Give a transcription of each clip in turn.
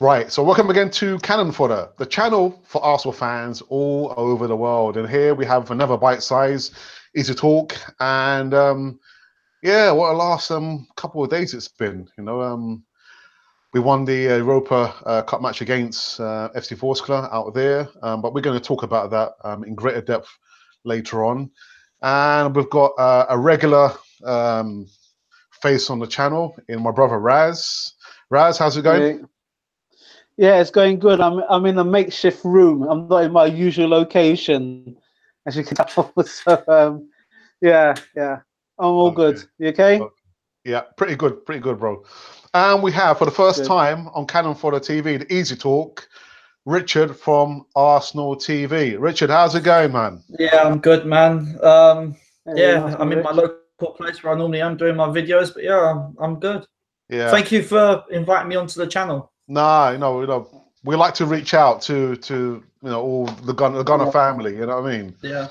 Right, so welcome again to Cannon Fodder, the channel for Arsenal fans all over the world. And here we have another bite-size, easy talk. And yeah, what a last couple of days it's been. We won the Europa Cup match against FC Vorskla out there, but we're going to talk about that in greater depth later on. And we've got a regular face on the channel in my brother Raz. Raz, how's it going? Yeah, it's going good. I'm in a makeshift room. I'm not in my usual location, as you can tell. So yeah, I'm all good. You okay? Yeah, pretty good, bro. And we have, for the first Good. time on Cannon Fodder TV, the Easy Talk, Richard from Arsenal TV. Richard, how's it going, man? Yeah, I'm good, man. Hey, nice I'm in my local place where I normally am doing my videos, but yeah, I'm good. Yeah. Thank you for inviting me onto the channel. No, we like to reach out to all the Gunner family. You know what I mean? Yeah.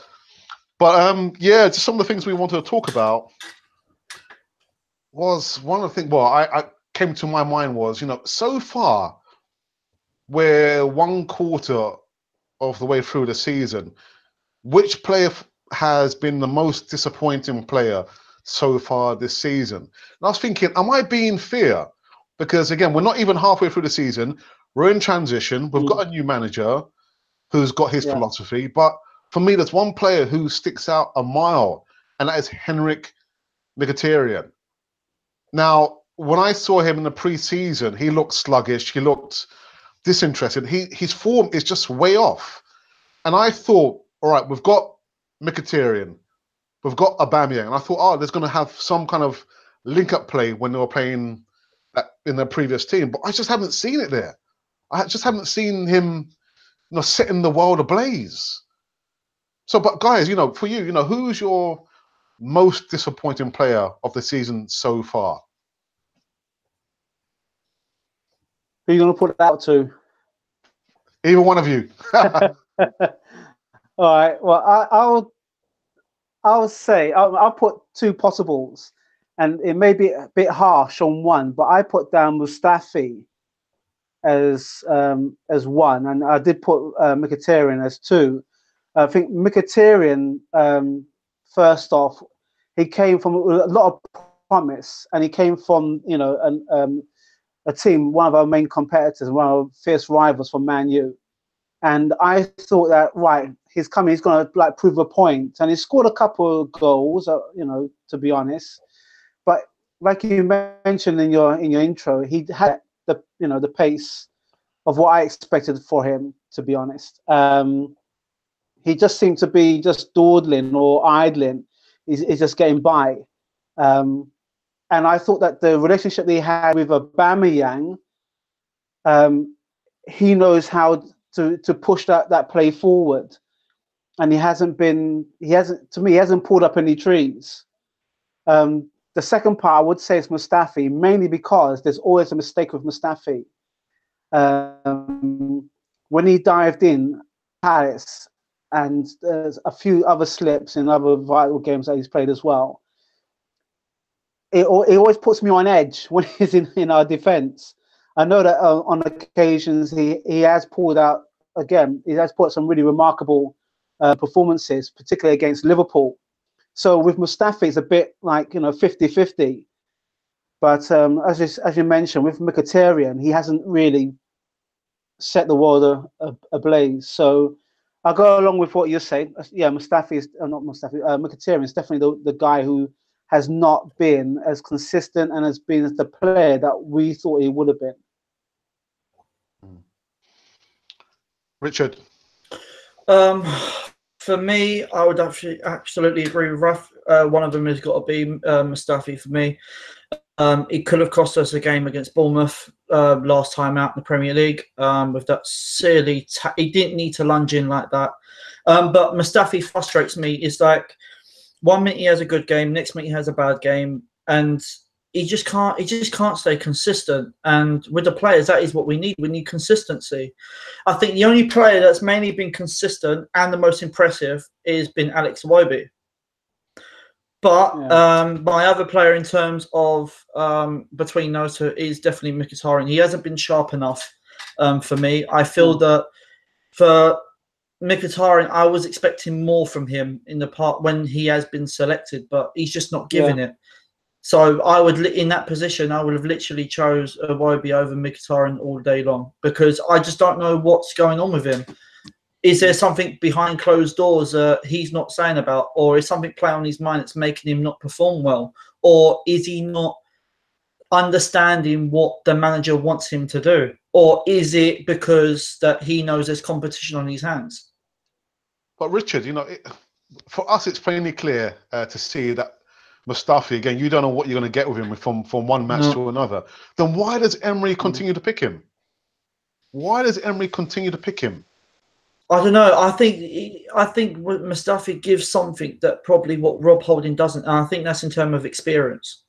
But yeah, just some of the things we wanted to talk about was one of the things. Well, I came to my mind was so far we're one quarter of the way through the season. Which player has been the most disappointing player so far this season? And I was thinking, am I being fair? Because again, we're not even halfway through the season. We're in transition. We've got a new manager who's got his philosophy. But for me, there's one player who sticks out a mile, and that is Henrik Mkhitaryan. Now, when I saw him in the pre-season, he looked sluggish. He looked disinterested. His form is just way off. And I thought, all right, we've got Mkhitaryan, we've got Aubameyang, and I thought, oh, there's going to have some kind of link-up play when they were playing in their previous team, but I just haven't seen it there. I just haven't seen him, setting the world ablaze. So, but guys, for you, who's your most disappointing player of the season so far? Who are you going to put that out to? Either one of you. All right. Well, I'll say I'll put two possibles, and it may be a bit harsh on one, but I put down Mustafi as one, and I did put Mkhitaryan as two. I think Mkhitaryan, first off, he came from a lot of promise, and he came from a team, one of our main competitors, one of our fierce rivals from Man U. And I thought that, right, he's coming, he's going to prove a point. And he scored a couple of goals, to be honest. But like you mentioned in your intro, he had the pace of what I expected for him, to be honest. He just seemed to be just dawdling or idling. He's just getting by. And I thought that the relationship that he had with Aubameyang, he knows how to push that play forward, and he hasn't pulled up any trees. The second part I would say is Mustafi, mainly because there's always a mistake with Mustafi. When he dived in Palace, and there's a few other slips in other vital games that he's played as well, it always puts me on edge when he's in our defence. I know that on occasions he has pulled out, again, he has put some really remarkable performances, particularly against Liverpool. So with Mustafi, it's a bit like 50-50. But as you mentioned, with Mkhitaryan, he hasn't really set the world ablaze. So I'll go along with what you say. Yeah, Mkhitaryan is definitely the guy who has not been as consistent and has been as the player that we thought he would have been. Richard? For me, I would absolutely agree with Ruff. One of them has got to be Mustafi for me. It could have cost us a game against Bournemouth last time out in the Premier League with that silly. He didn't need to lunge in like that. But Mustafi frustrates me. It's like 1 minute he has a good game, next minute he has a bad game, and he just can't stay consistent. And with the players, that is what we need. We need consistency. I think the only player that's mainly been consistent and the most impressive has been Alex Iwobi. But my other player in terms of between those two is definitely Mkhitaryan. He hasn't been sharp enough. for me. I feel that for Mkhitaryan, I was expecting more from him in the part when he has been selected, but he's just not giving it. So I would, in that position, I would have literally chose Iwobi over Mkhitaryan all day long, because I just don't know what's going on with him. Is there something behind closed doors he's not saying about, or is something playing on his mind that's making him not perform well, or is he not understanding what the manager wants him to do, or is it because that he knows there's competition on his hands? But Richard, you know, for us, it's plainly clear to see that Mustafi, again, you don't know what you're going to get with him from one match to another. Then why does Emery continue to pick him? Why does Emery continue to pick him? I don't know. I think Mustafi gives something that probably what Rob Holding doesn't, and I think that's in terms of experience.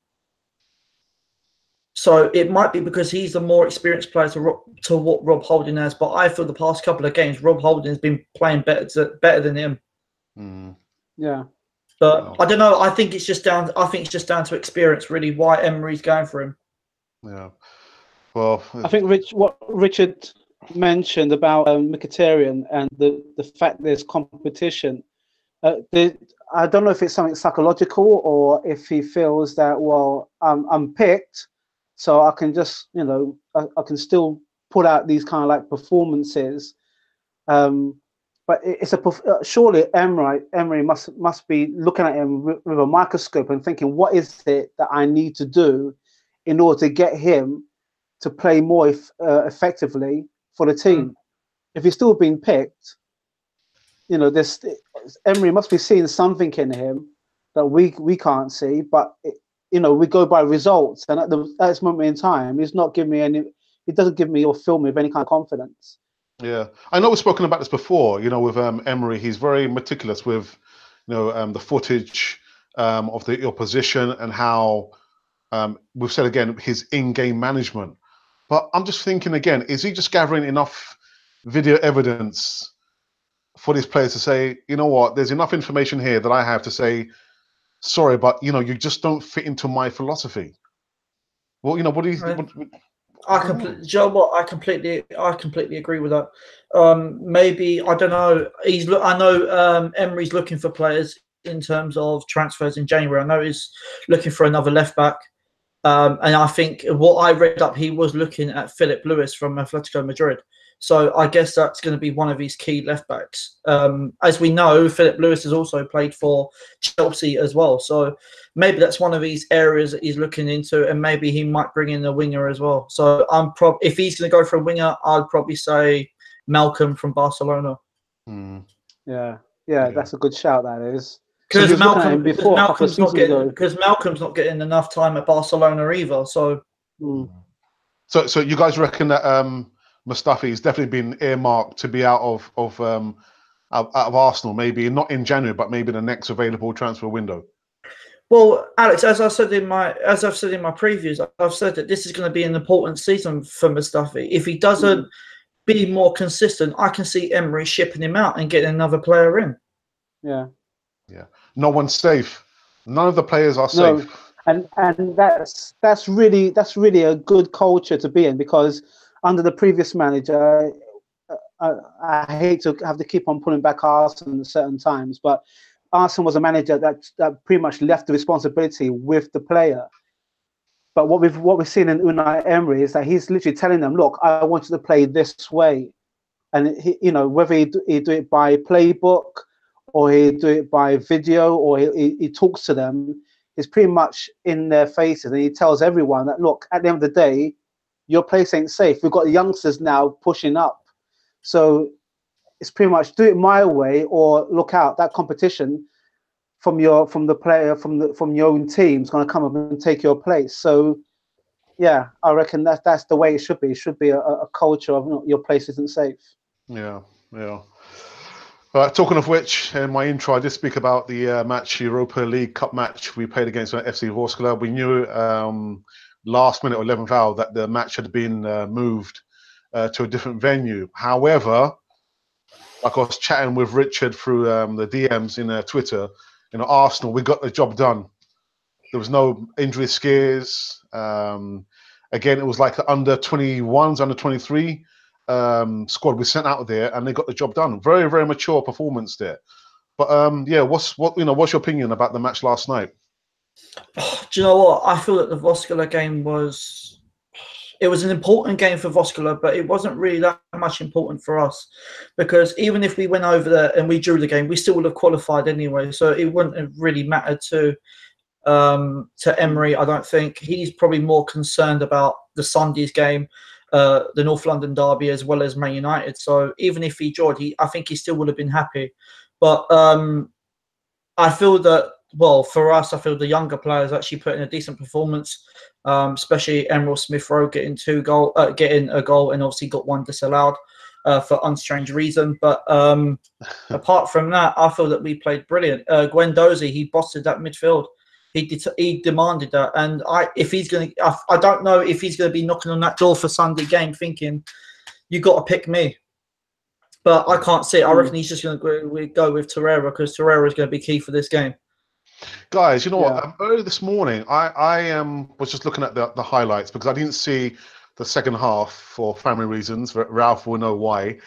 So it might be because he's the more experienced player to what Rob Holding has. But I feel the past couple of games, Rob Holding has been playing better than him. Yeah. But I don't know. I think it's just down. I think it's just down to experience, really. Why Emery's going for him? Yeah. Well, I think what Richard mentioned about Mkhitaryan and the fact there's competition. I don't know if it's something psychological or if he feels that, well, I'm picked, so I can just, you know, I can still put out these kind of like performances. But it's surely Emery must be looking at him with a microscope and thinking, what is it that I need to do in order to get him to play more effectively for the team? If he's still being picked, you know, Emery must be seeing something in him that we can't see. But you know, we go by results, and at this moment in time, he's not giving me any. He doesn't give me or fill me with any kind of confidence. Yeah, I know we've spoken about this before. You know, with Emery, he's very meticulous with, you know, the footage of the opposition and how we've said again his in-game management. But I'm just thinking again, is he just gathering enough video evidence for these players to say, you know what, there's enough information here that I have to say, sorry, but you know, you just don't fit into my philosophy. Well, you know, what do you? Joe, what I completely agree with that. Maybe I don't know. I know Emery's looking for players in terms of transfers in January. I know he's looking for another left back, and I think what I read up, he was looking at Philip Lewis from Atletico Madrid. So I guess that's going to be one of his key left backs. As we know, Philip Lewis has also played for Chelsea as well. So maybe that's one of these areas that he's looking into, and maybe he might bring in a winger as well. So if he's going to go for a winger, I'd probably say Malcolm from Barcelona. Yeah, that's a good shout. That is because Malcolm's not getting enough time at Barcelona either. So, so you guys reckon that Mustafi has definitely been earmarked to be out of Arsenal, maybe not in January, but maybe the next available transfer window? Well, Alex, as I've said in my previews, I've said that this is going to be an important season for Mustafi. If he doesn't be more consistent, I can see Emery shipping him out and getting another player in. Yeah. No one's safe. None of the players are safe. And that's really a good culture to be in, because under the previous manager, I hate to have to keep on pulling back Arsenal at certain times, but Arsenal was a manager that pretty much left the responsibility with the player. But what we've seen in Unai Emery is that he's literally telling them, look, I want you to play this way. And he, you know, whether he do it by playbook or he do it by video or he talks to them, he's pretty much in their faces, and he tells everyone that, look, at the end of the day, your place ain't safe. We've got youngsters now pushing up. So it's pretty much do it my way or look out. That competition from your own team is going to come up and take your place. So yeah, I reckon that's the way it should be. It should be a culture of your place isn't safe. Yeah. Talking of which, in my intro, I did speak about the Europa League Cup match we played against FC Vorskla. We knew last minute or 11th hour that the match had been moved to a different venue. However, like I was chatting with Richard through the DMs in Twitter, you know, Arsenal, we got the job done. There was no injury scares. Again, it was like under 21s, under 23. squad we sent out there, and they got the job done. Very, very mature performance there. But yeah, what's your opinion about the match last night? Do you know what? I feel that the Voskuila game was an important game for Voskuila, but it wasn't really that much important for us, because even if we went over there and we drew the game, we still would have qualified anyway. So it wouldn't have really mattered to Emery. I don't think he's probably more concerned about the Sunday's game, the North London derby, as well as Man United. So even if he drawed, I think he still would have been happy. But I feel that, well, for us, I feel the younger players actually put in a decent performance, especially Emerald Smith-Rowe getting a goal, and obviously got one disallowed for unstrange reason. But apart from that, I feel that we played brilliant. Guendouzi, he bossed that midfield. He demanded that, and I don't know if he's going to be knocking on that door for Sunday game, thinking you got to pick me. But I can't see it. I reckon he's just going to go with Torreira, because Torreira is going to be key for this game. Guys, you know what? Early this morning, I was just looking at the highlights, because I didn't see the second half for family reasons. Ralph will know why.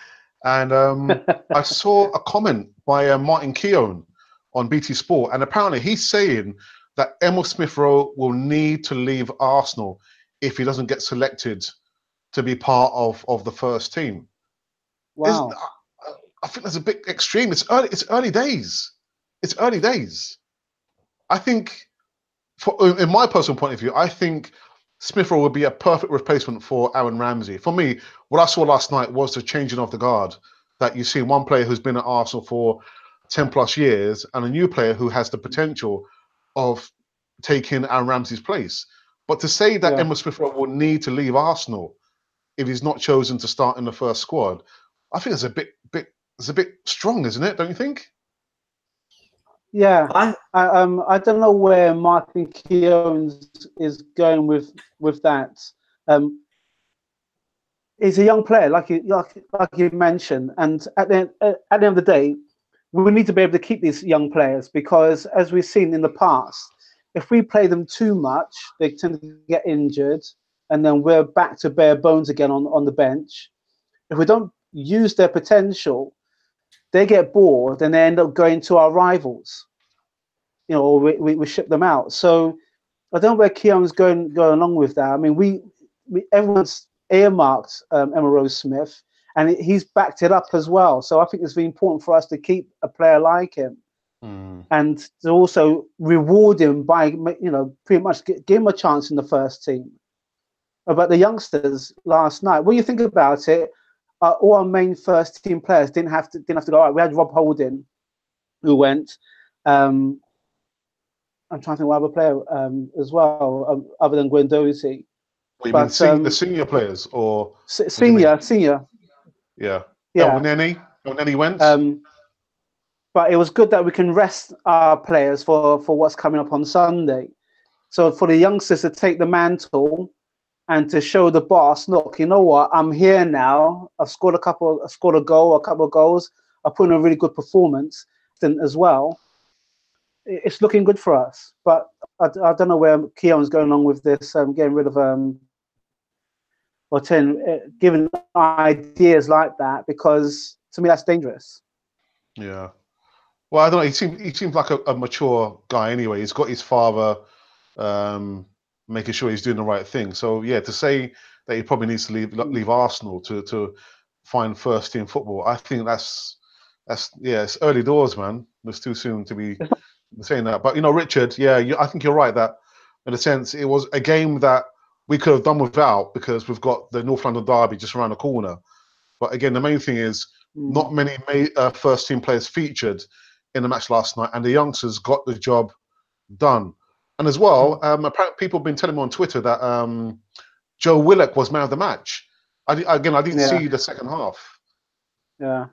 And I saw a comment by Martin Keown on BT Sport, and apparently he's saying that Emil Smith-Rowe will need to leave Arsenal if he doesn't get selected to be part of the first team. Wow. I think that's a bit extreme. It's early days. It's early days. I think, in my personal point of view, I think Smith-Rowe would be a perfect replacement for Aaron Ramsey. For me, what I saw last night was the changing of the guard. That you see one player who's been at Arsenal for 10 plus years, and a new player who has the potential of taking Aaron Ramsey's place. But to say that Emil Smith-Rowe will need to leave Arsenal if he's not chosen to start in the first squad, I think it's a bit strong, isn't it? Don't you think? Yeah, I don't know where Martin Keown is going with that. He's a young player, like you mentioned, and at the end of the day, we need to be able to keep these young players, because as we've seen in the past, if we play them too much, they tend to get injured, and then we're back to bare bones again on the bench. If we don't use their potential, they get bored and they end up going to our rivals, or we ship them out. So I don't know where Keown's going along with that. I mean, everyone's earmarked Emma Rose Smith, and he's backed it up as well. So I think it's very important for us to keep a player like him, and to also reward him by, pretty much give him a chance in the first team. About the youngsters last night, when you think about it, all our main first team players didn't have to go out. We had Rob Holding, who went. I'm trying to think what other player as well, other than Guendouzi. Well, you mean the senior players, or senior? Yeah. Yeah. Nenny went. But it was good that we can rest our players for what's coming up on Sunday. So for the youngsters to take the mantle and to show the boss, look, you know what? I'm here now. I've scored a couple of goals. I put in a really good performance as well. It's looking good for us. But I don't know where Keown's going along with this, getting rid of giving ideas like that, because to me that's dangerous. Yeah. Well, I don't know. He seems like a mature guy anyway. He's got his father making sure he's doing the right thing. So yeah, to say that he probably needs to leave Arsenal to find first team football, I think that's it's early doors, man. It's too soon to be saying that. But Richard, I think you're right that in a sense it was a game that we could have done without, because we've got the North London derby just around the corner. But again, the main thing is not many first team players featured in the match last night, and the youngsters got the job done. And as well, apparently people have been telling me on Twitter that Joe Willock was man of the match. I didn't see the second half. Yeah,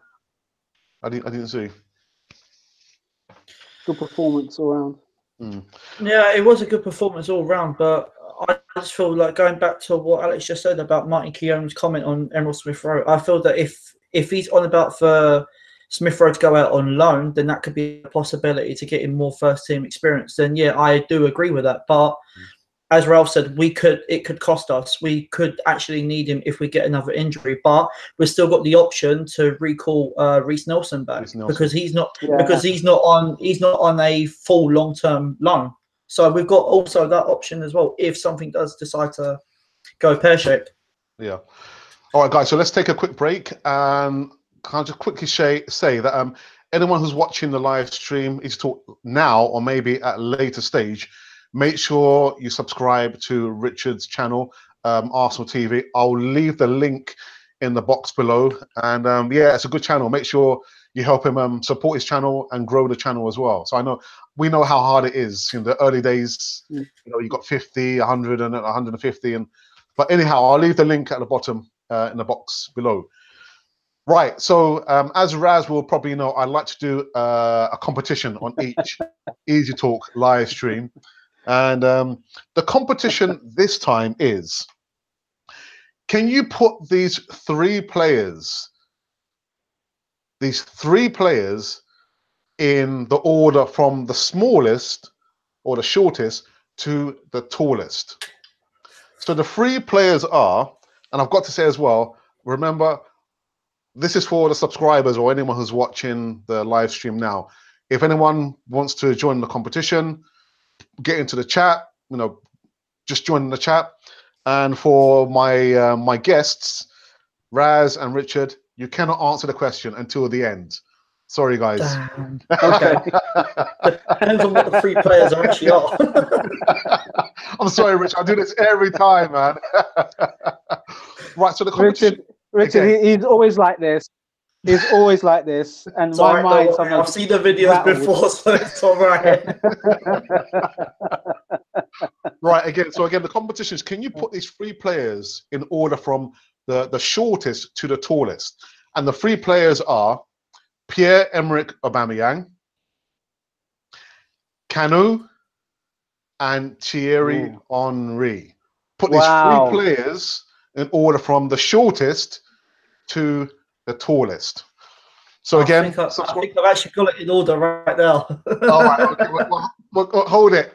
I didn't see. Good performance all round. Yeah, it was a good performance all round, but I just feel like, going back to what Alex just said about Martin Keown's comment on Emerald Smith-Rowe, I feel that if he's on about for Smith-Rowe to go out on loan, then that could be a possibility to get him more first-team experience. Then, yeah, I do agree with that. But as Ralph said, it could cost us. We could actually need him if we get another injury, but we've still got the option to recall Reece Nelson back because he's not on a full long-term loan. So we've got also that option as well if something does decide to go pear-shaped. Yeah. All right, guys. So let's take a quick break. Can I just quickly say that anyone who's watching the live stream EASYTALK now or maybe at a later stage, make sure you subscribe to Richard's channel, Arsenal TV. I'll leave the link in the box below. And yeah, it's a good channel. Make sure you help him support his channel and grow the channel as well. So we know how hard it is. In the early days, you got 50, 100, and 150. But anyhow, I'll leave the link at the bottom in the box below. Right, so as Raz will probably know, I'd like to do a competition on each EASYTALK live stream. And the competition this time is, can you put these three players in the order from the smallest or the shortest to the tallest? So the three players are, and I've got to say as well, remember, this is for the subscribers or anyone who's watching the live stream now. If anyone wants to join the competition, get into the chat, just join the chat. And for my guests, Raz and Richard, you cannot answer the question until the end. Sorry, guys. Damn. Okay. Depends on what the three players actually are. I'm sorry, Richard. I do this every time, man. Right, so the competition. Richard, he's always like this. He's always like this. And my mind, I've seen the videos before, so it's all right. Right, again, the competition is, can you put these three players in order from the shortest to the tallest? And the three players are Pierre-Emerick Aubameyang, Kanu, and Thierry Henry. Put these three players in order from the shortest to the tallest. So again, I think I've actually got it in order right now. All right, okay, well, hold it.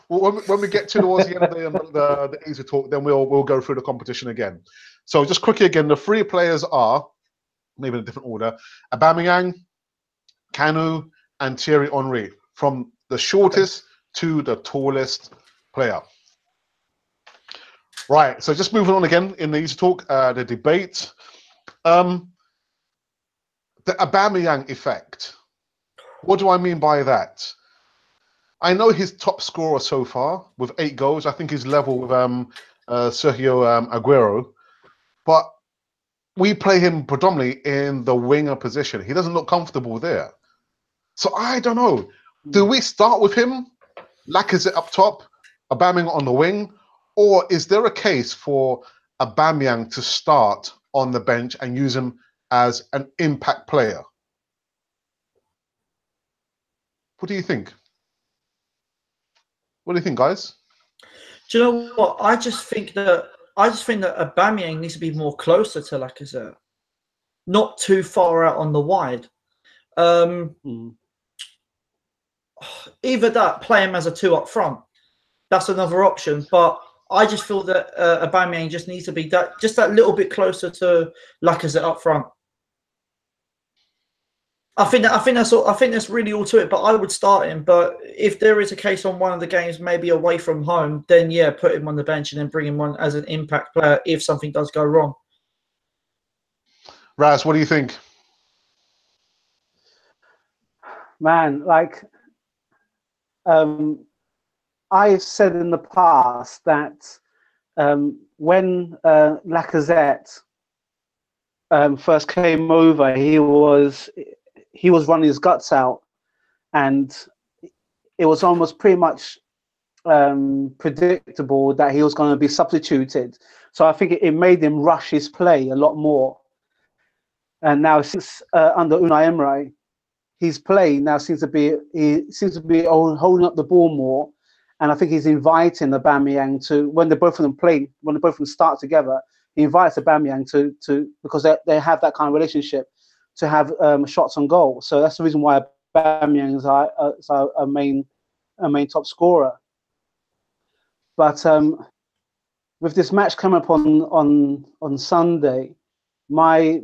When we get towards the end of the EASYTALK, then we'll go through the competition again. So just quickly again, the three players are, maybe in a different order, Aubameyang, Kanu, and Thierry Henry, from the shortest to the tallest player. Right, so just moving on again in the EASYTALK, the debate. The Aubameyang effect. What do I mean by that? I know he's top scorer so far with 8 goals. I think he's level with Sergio Aguero. But we play him predominantly in the winger position. He doesn't look comfortable there. So I don't know. Do we start with him, Lacazette up top, Aubameyang on the wing? Or is there a case for Aubameyang to start on the bench and use him as an impact player? What do you think? What do you think, guys? Do you know what? I just think that Aubameyang needs to be more closer to Lacazette, not too far out on the wide. Either that, play him as a 2 up front. That's another option. But I just feel that Aubameyang just needs to be that little bit closer to Lacazette up front. I think that's really all to it. But I would start him. But if there is a case on one of the games, maybe away from home, then yeah, put him on the bench and then bring him on as an impact player if something does go wrong. Raz, what do you think? Man, like I've said in the past that when Lacazette first came over, he was running his guts out, and it was almost pretty much predictable that he was going to be substituted. So I think it made him rush his play a lot more. And now since under Unai Emery, his play now seems to be holding up the ball more, and I think he's inviting Aubameyang to, when the both of them start together, he invites Aubameyang to because they have that kind of relationship, to have shots on goal. So that's the reason why Aubameyang is our main top scorer. But with this match coming up on Sunday, my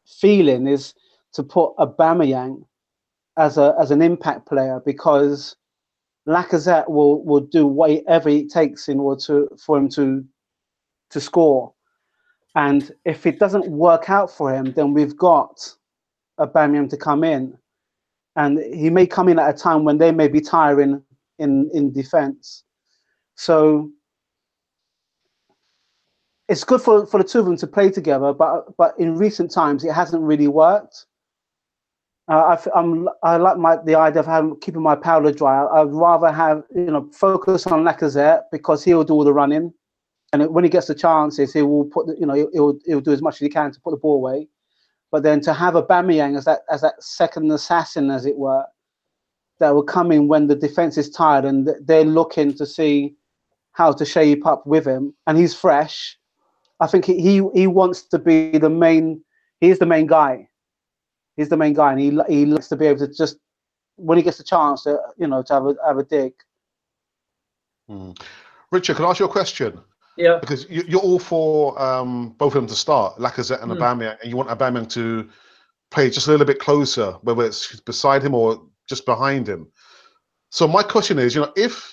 feeling is to put Aubameyang as an impact player, because Lacazette will do whatever it takes in order for him to score. And if it doesn't work out for him, then we've got Aubameyang to come in, and he may come in at a time when they may be tiring in defense. So it's good for the two of them to play together, but in recent times it hasn't really worked. I like the idea of keeping my powder dry. I'd rather have focus on Lacazette, because he'll do all the running, and when he gets the chances, he will put he'll do as much as he can to put the ball away. But then to have Aubameyang as that second assassin, as it were, that will come in when the defense is tired and they're looking to see how to shape up with him, and he's fresh. I think he wants to be the main. He's the main guy. He's the main guy, and he likes to be able to just, when he gets a chance to to have a dig. Richard, can I ask you a question? Yeah. Because you're all for both of them to start, Lacazette and Aubameyang, and you want Aubameyang to play just a little bit closer, whether it's beside him or just behind him. So my question is, if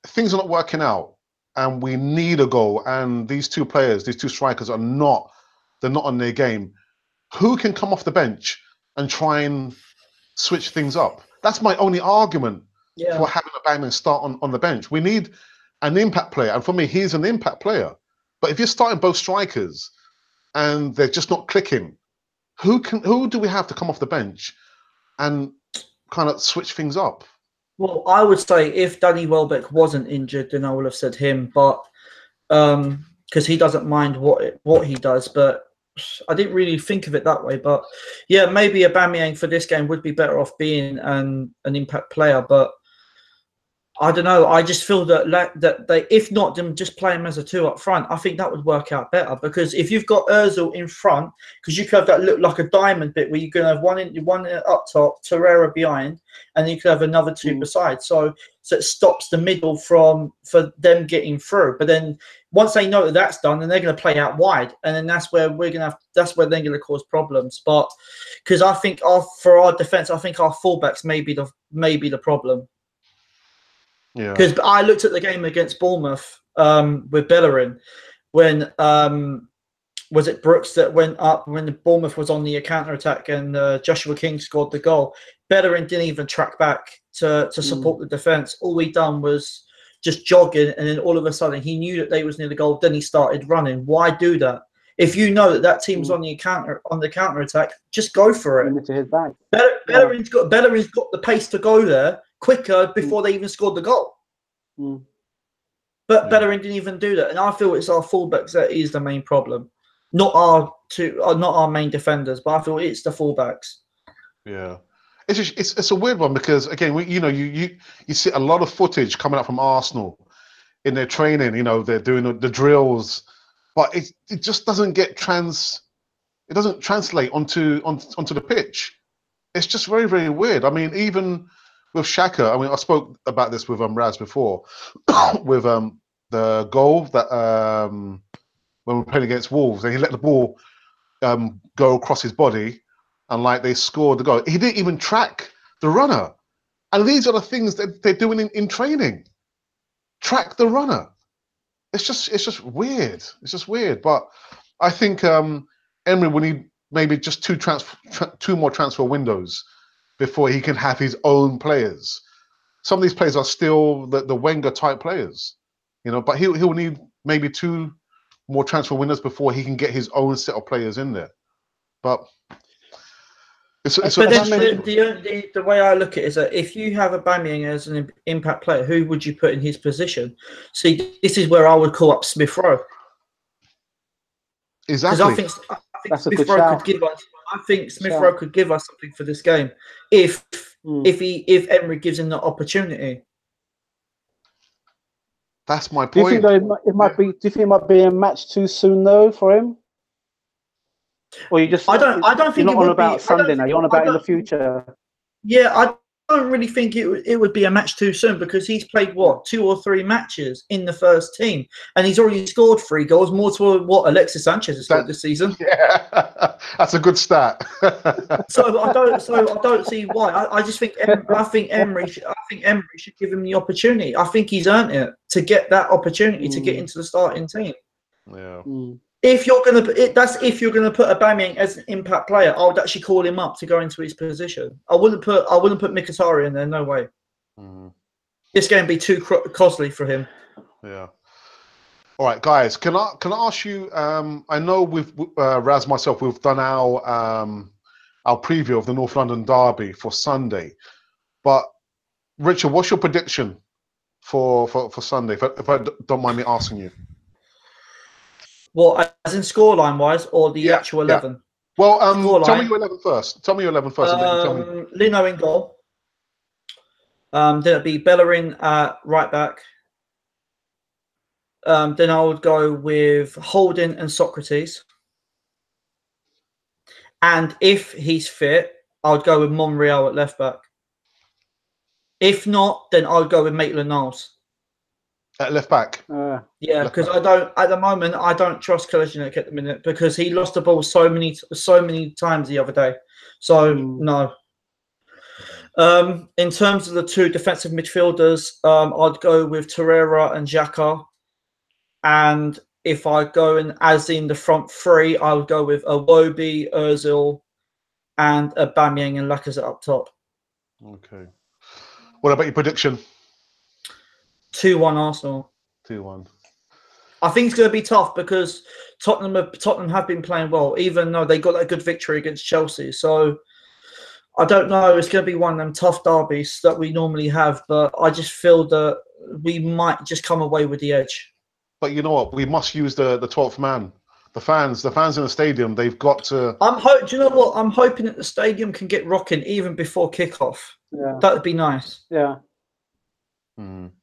things are not working out and we need a goal, and these two players, these two strikers they're not on their game, who can come off the bench and try and switch things up? That's my only argument for having Aubameyang start on the bench. We need an impact player, and for me, he's an impact player. But if you're starting both strikers and they're just not clicking, who do we have to come off the bench and kind of switch things up? Well, I would say if Danny Welbeck wasn't injured, then I would have said him, but because he doesn't mind what he does. But I didn't really think of it that way. But yeah, maybe Aubameyang for this game would be better off being an impact player. But I don't know. I just feel that they, if not them, just play him as a two up front. I think that would work out better, because if you've got Ozil in front, because you could have that look like a diamond bit where you can have one up top, Torreira behind, and you could have another two beside. So it stops the middle for them getting through. But then once they know that that's done, then they're going to play out wide, and then that's where that's where they're going to cause problems. But because I think for our defense, I think our fullbacks may be the problem. Yeah, because I looked at the game against Bournemouth with Bellerin when was it Brooks that went up when the Bournemouth was on the counter attack and Joshua King scored the goal. Bellerin didn't even track back to support the defense. All he done was just jogging, and then all of a sudden he knew that they was near the goal. Then he started running. Why do that? If you know that team's on the counter attack, just go for it. To his back. Bellerin's got the pace to go there quicker before they even scored the goal. But Bellerin didn't even do that, and I feel it's our fullbacks that is the main problem, not our main defenders. But I feel it's the fullbacks. Yeah, it's a weird one, because again, you see a lot of footage coming up from Arsenal in their training. They're doing the drills, but it just doesn't get it doesn't translate onto the pitch. It's just very, very weird. I mean, even with Xhaka, I spoke about this with Raz before, with the goal that when we were playing against Wolves, and he let the ball go across his body, and they scored the goal. He didn't even track the runner, and these are the things that they're doing in training. Track the runner. It's just weird. It's just weird. But I think Emery will need maybe just two more transfer windows before he can have his own players. Some of these players are still the Wenger type players, but he'll need maybe two more transfer windows before he can get his own set of players in there. But the way I look at it is that if you have Aubameyang as an impact player, who would you put in his position? See, this is where I would call up Smith Rowe. Exactly. Because I think Smith Rowe could give us. I think Smith Rowe could give us something for this game if Emery gives him the opportunity. That's my point. Do you think it might be? Do you think it might be a match too soon though for him? Or you just? I don't think you're not on about Sunday now. You're on about in the future. Yeah, don't really think it would be a match too soon, because he's played what 2 or 3 matches in the first team, and he's already scored 3 goals, more to what Alexis Sanchez has scored this season. Yeah, that's a good stat. So I don't see why. I just think I think Emery should give him the opportunity. I think he's earned it to get that opportunity to get into the starting team. Yeah. If you're gonna put Aubameyang as an impact player, I would actually call him up to go into his position. I wouldn't put Mkhitaryan in there. No way. This game would be too costly for him. Yeah. All right, guys. Can I ask you? I know we've Raz, myself, we've done our preview of the North London derby for Sunday, but Richard, what's your prediction for Sunday? If I don't mind me asking you. Well, as in scoreline wise, or the actual 11? Yeah. Well, tell me your 11 first. Tell me your 11 first. And then tell me. Lino in goal. Then it'd be Bellerin at right back. Then I would go with Holding and Socrates. And if he's fit, I would go with Monreal at left back. If not, then I would go with Maitland-Niles. At left back. Yeah, because I don't at the moment. I don't trust Kolasinac at the minute, because he lost the ball so many times the other day. So no. In terms of the 2 defensive midfielders, I'd go with Torreira and Xhaka. And if I go in as in the front 3, I would go with Iwobi, Özil, and Aubameyang and Lacazette up top. Okay. What about your prediction? 2-1 Arsenal. 2-1. I think it's going to be tough, because Tottenham have been playing well, even though they got that good victory against Chelsea. So I don't know. It's going to be one of them tough derbies that we normally have, but I just feel that we might just come away with the edge. But you know what? We must use the 12th man. The fans in the stadium, they've got to. Do you know what? I'm hoping that the stadium can get rocking even before kickoff. Yeah. That would be nice. Yeah.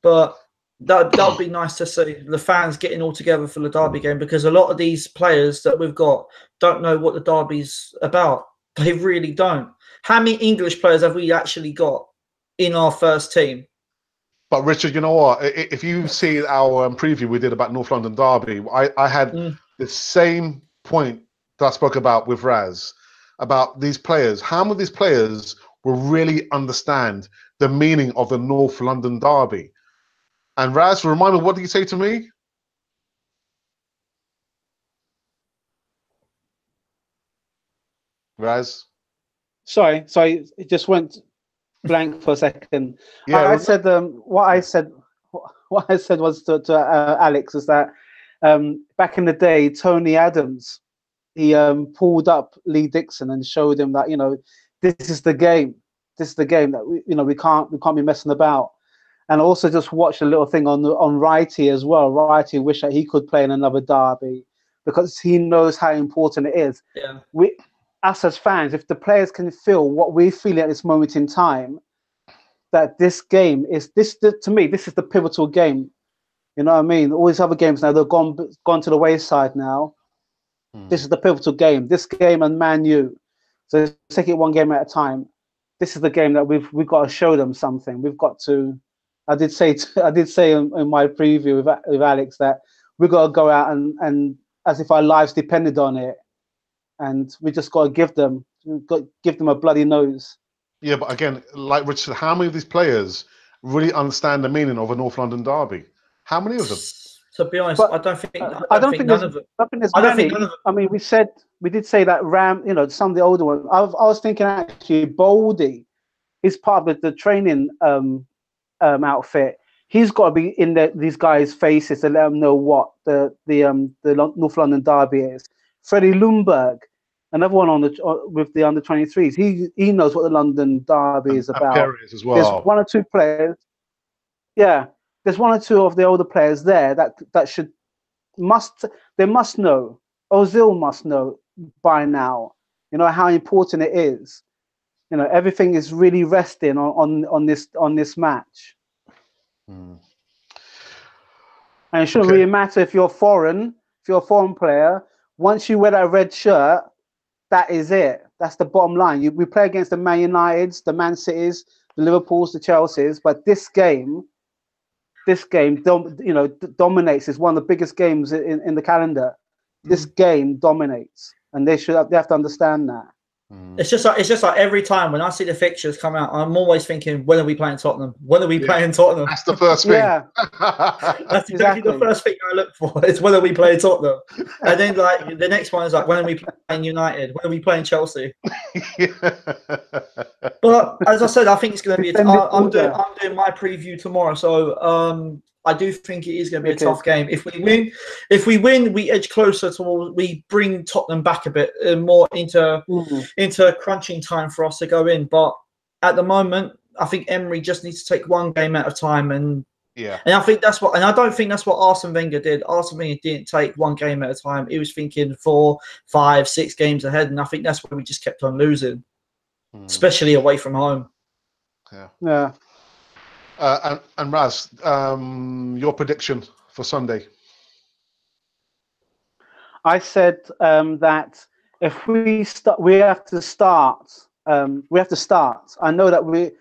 But that would be nice to see the fans getting all together for the derby game, because a lot of these players that we've got don't know what the derby's about. They really don't. How many English players have we actually got in our first team? But Richard, you know what? If you see our preview we did about North London derby, I had the same point that I spoke about with Raz about these players. How many of these players will really understand the meaning of the North London derby? And Raz, remind me, what did you say to me? Raz? Sorry, it just went blank for a second. Yeah, I said what I said was to Alex is that back in the day, Tony Adams, he pulled up Lee Dixon and showed him that, you know, this is the game. This is the game that we can't be messing about. And also just watched a little thing on Wrighty as well. Wrighty wished that he could play in another derby, because he knows how important it is. Yeah. Us as fans, if the players can feel what we feel at this moment in time, that this game is to me, this is the pivotal game. You know what I mean? All these other games now, they've gone to the wayside now. This is the pivotal game. This game and Man U. So let's take it one game at a time. This is the game that we've got to show them something. We've got to. I did say in my preview with Alex that we've got to go out and as if our lives depended on it, and we just got to give them a bloody nose. Yeah, but again, like Richard, how many of these players really understand the meaning of a North London derby? How many of them? To be honest, I don't think none of them. I think there's many. I mean, we did say that Ram, you know, some of the older ones. I was thinking actually Boldy is part of the training outfit. He's got to be in these guys' faces to let them know what the North London derby is. Freddie Lundberg, another one with the under-23s. He knows what the London derby is about. Perez as well. There's one or two players. Yeah, there's one or two of the older players there that must know. Ozil must know by now. You know how important it is. You know, everything is really resting on this match. And it shouldn't really matter if you're a foreign player. Once you wear that red shirt, that is it. That's the bottom line. We play against the Man Uniteds, the Man Cities, the Liverpools, the Chelseas, but this game, dominates. It's one of the biggest games in the calendar. This game dominates, and they have to understand that. It's just like every time when I see the fixtures come out, I'm always thinking, when are we playing Tottenham? When are we playing Tottenham? That's the first thing. Yeah, that's exactly the first thing I look for. Is when are we playing Tottenham? And then like the next one is like, when are we playing United? When are we playing Chelsea? But as I said, I think it's going to be. I'm doing my preview tomorrow, so I do think it is going to be a tough game. If we win, we edge closer towards. We bring Tottenham back a bit more into crunching time for us to go in. But at the moment, I think Emery just needs to take one game at a time, and I think that's what. And I don't think that's what Arsene Wenger did. Arsene Wenger didn't take one game at a time. He was thinking 4, 5, 6 games ahead, and I think that's where we just kept on losing, especially away from home. Yeah. And Raz, your prediction for Sunday? I said that if we have to start. I know that we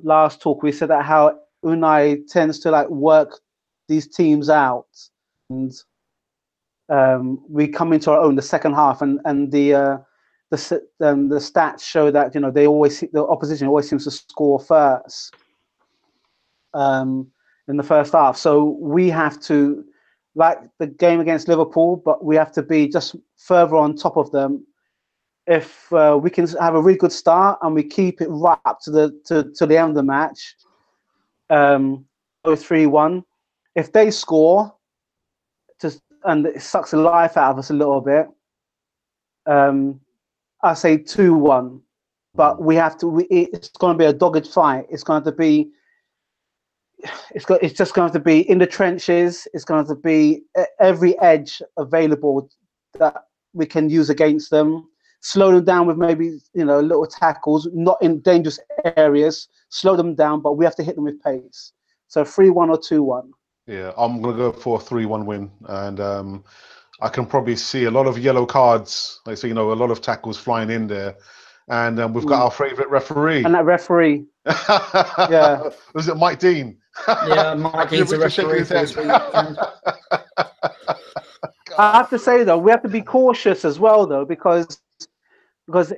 last talk we said that how Unai tends to like work these teams out, and we come into our own the second half, and the stats show that the opposition always seems to score first in the first half. So we have to, like the game against Liverpool, but we have to be just further on top of them. If we can have a really good start and we keep it right up to the end of the match, 3-1. If they score, and it sucks the life out of us a little bit, I say 2-1, but we have to. It's going to be a dogged fight. It's going to be. It's just going to be in the trenches. It's going to be every edge available that we can use against them. Slow them down with maybe little tackles, not in dangerous areas. Slow them down, but we have to hit them with pace. So 3-1 or 2-1. Yeah, I'm going to go for a 3-1 win, and I can probably see a lot of yellow cards. Like, so, a lot of tackles flying in there. And we've got our favourite referee. And that referee. Yeah. Was it Mike Dean? Yeah, Mike Dean's a referee. I have to say, though, we have to be cautious as well, though, because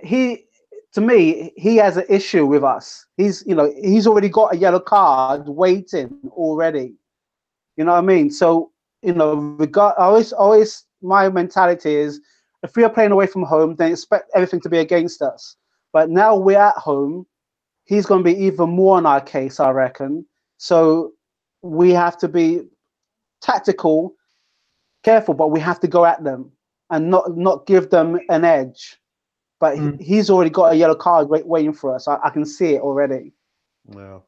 he, to me, he has an issue with us. He's already got a yellow card waiting already. You know what I mean? So, always my mentality is, if we are playing away from home, then expect everything to be against us. But now we're at home, he's going to be even more in our case, I reckon. So we have to be tactical, careful, but we have to go at them and not give them an edge. But he's already got a yellow card waiting for us. I can see it already. Yeah.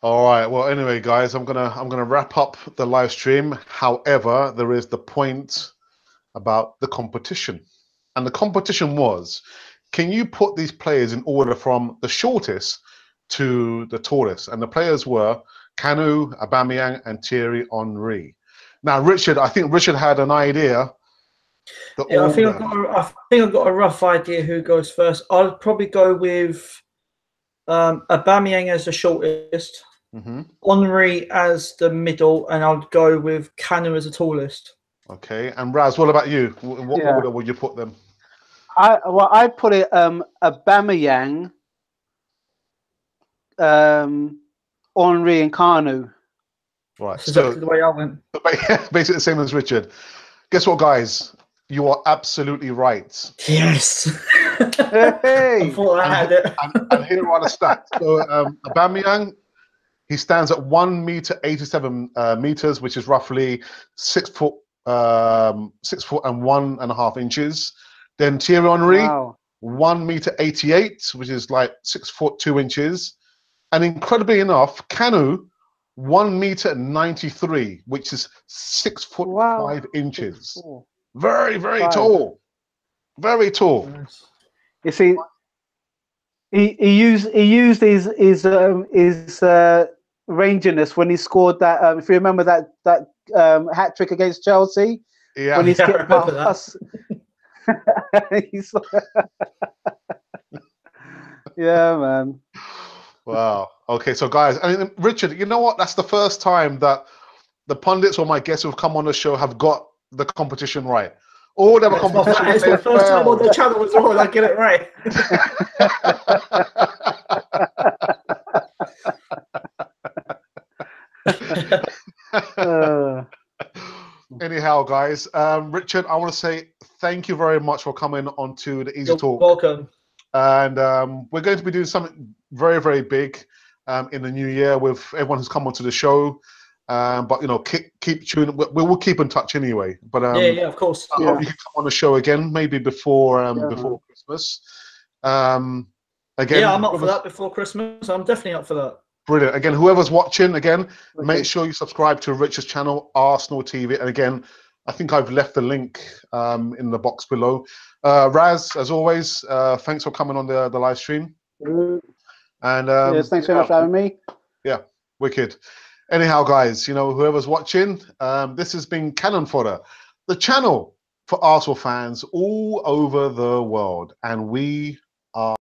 All right. Well, anyway, guys, I'm gonna wrap up the live stream. However, there is the point about the competition, and the competition was: can you put these players in order from the shortest to the tallest? And the players were Kanu, Aubameyang, and Thierry Henry. Now, I think Richard had an idea. I think I've got a rough idea who goes first. I'll probably go with Aubameyang as the shortest, Henry as the middle, and I'll go with Kanu as the tallest. Okay, and Raz, what about you? What order would you put them? I put it Aubameyang, Henry, and Kanu. Right, that's exactly the way I went. Basically the same as Richard. Guess what, guys? You are absolutely right. Yes. Hey. I thought I had it. And here are the stats. So Aubameyang, he stands at 1 meter 87 meters, which is roughly 6 foot and 1.5 inches. Then Thierry Henry, 1 meter 88, which is like 6 foot 2 inches. And incredibly enough, Kanu, 1 meter 93, which is 6 foot 5 inches. Very, very tall. Very tall. You see, he used his ranginess when he scored that. If you remember that hat trick against Chelsea, when he skipped past us. Yeah, man. Wow. Okay, so guys, I mean, Richard, you know what? That's the first time that the pundits or my guests who've come on the show have got the competition right. All the other competition. It's my first time on the channel as well, and I get it right. Anyhow, guys, Richard, I want to say thank you very much for coming onto the Easy You're Talk. welcome. And we're going to be doing something very, very big in the new year with everyone who's come onto the show. But you know, keep tuning. We will keep in touch anyway. But Yeah, of course. I hope you can come on the show again, maybe before Yeah. Christmas. Again, Yeah, I'm up for that before Christmas. I'm definitely up for that. Brilliant. Again, whoever's watching, make sure you subscribe to Richard's channel, Arsenal TV. And again, I think I've left the link in the box below. Raz, as always, thanks for coming on the live stream. And yes, thanks very much for having me. Yeah, wicked. Anyhow, guys, you know, whoever's watching, this has been Cannon Fodder, the channel for Arsenal fans all over the world. And we are